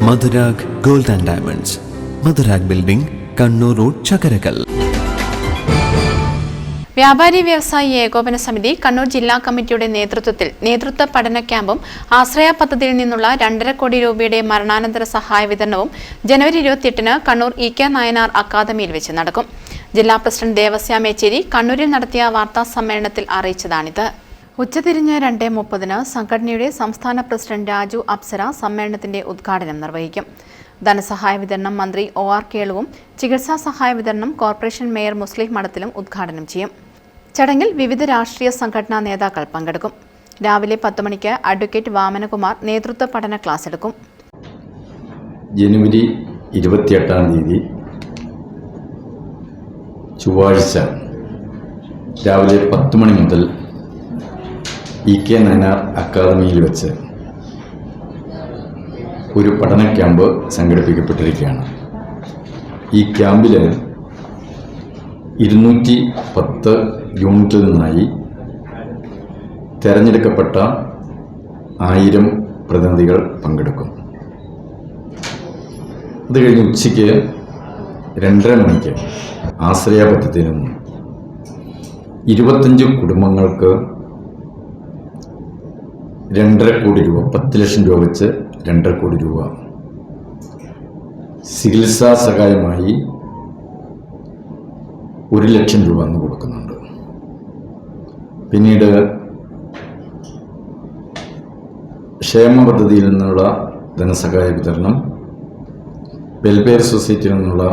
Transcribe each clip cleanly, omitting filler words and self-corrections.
Madhurag gold and diamonds, Madhurag building, Kannur road, Chakkarakal. വ്യാപാരി വ്യവസായി ഏകോപന സമിതി കണ്ണൂർ ജില്ലാ കമ്മിറ്റിയുടെ നേതൃത്വത്തിൽ നേതൃത്വ പഠന ക്യാമ്പും ആശ്രയ പദ്ധതിയിൽ നിന്നുള്ള 2.5 കോടി രൂപയുടെ മരണാനന്തര സഹായ വിതരണവും ജനുവരി 28-ന് കണ്ണൂർ EK നായനാർ അക്കാദമിയിൽ വെച്ച് നടക്കും. ജില്ലാ പ്രസിഡന്റ് ദേവസ്യ മേച്ചേരി കണ്ണൂരിൽ നടത്തിയ വാർത്താ സമ്മേളനത്തിൽ അറിയിച്ചതാണിത്. ഉച്ചതിരിഞ്ഞ് 2:30-ന് സംഘടനയുടെ സംസ്ഥാന പ്രസിഡന്റ് രാജു അപ്സര സമ്മേളനത്തിന്റെ ഉദ്ഘാടനം നിർവഹിക്കും. ധനസഹായ വിതരണം മന്ത്രി OR കേളുവും ചികിത്സാ സഹായ വിതരണം കോർപ്പറേഷൻ മേയർ മുസ്ലിം മഠത്തിലും ഉദ്ഘാടനം ചെയ്യും. ചടങ്ങിൽ വിവിധ രാഷ്ട്രീയ സംഘടനാ നേതാക്കൾ പങ്കെടുക്കും. രാവിലെ 10 മണിക്ക് അഡ്വക്കേറ്റ് വാമനകുമാർ നേതൃത്വ പഠന ക്ലാസ് എടുക്കും. ജനുവരി 28-ാം തീയതി ചൊവ്വാഴ്ച രാവിലെ 10 മണി മുതൽ EK നായനാർ അക്കാദമിയിൽ വെച്ച് ഒരു പഠന ക്യാമ്പ് സംഘടിപ്പിക്കപ്പെട്ടിരിക്കുകയാണ്. ഈ ക്യാമ്പിൽ 210 യൂണിറ്റിൽ നിന്നായി തിരഞ്ഞെടുക്കപ്പെട്ട 1000 പ്രതിനിധികൾ പങ്കെടുക്കും. അത് കഴിഞ്ഞ് ഉച്ചയ്ക്ക് 2:30 മണിക്ക് ആശ്രയ പദ്ധതിയിൽ നിന്നും 25 കുടുംബങ്ങൾക്ക് 2.5 കോടി രൂപ, 10 ലക്ഷം രൂപ വെച്ച് 2.5 കോടി രൂപ ചികിത്സാ സഹായമായി 1 ലക്ഷം രൂപ എന്ന് കൊടുക്കുന്നുണ്ട്. പിന്നീട് ക്ഷേമ പദ്ധതിയിൽ നിന്നുള്ള ധനസഹായ വിതരണം, വെൽഫെയർ സൊസൈറ്റിയിൽ നിന്നുള്ള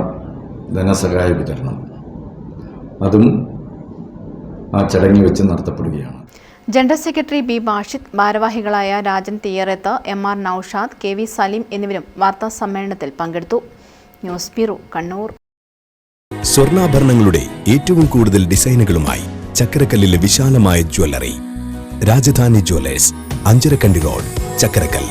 ധനസഹായ വിതരണം, അതും ആ ചടങ്ങിൽ വെച്ച് നടത്തപ്പെടുകയാണ്. General secretary B. ബാഷിദ്, ഭാരവാഹികളായ രാജൻ തീയറത്ത്, MR നൌഷാദ്, KV സലീം എന്നിവരും വാർത്താ സമ്മേളനത്തിൽ പങ്കെടുത്തു. News bureau, Kannur. സ്വർണ്ണാഭരണങ്ങളുടെ ഏറ്റവും കൂടുതൽ ഡിസൈനുകളുമായി ചക്കരക്കല്ലിലെ വിശാലമായ jewellery Rajadhani jewellers, Anjarakandy road, Chakkarakkal.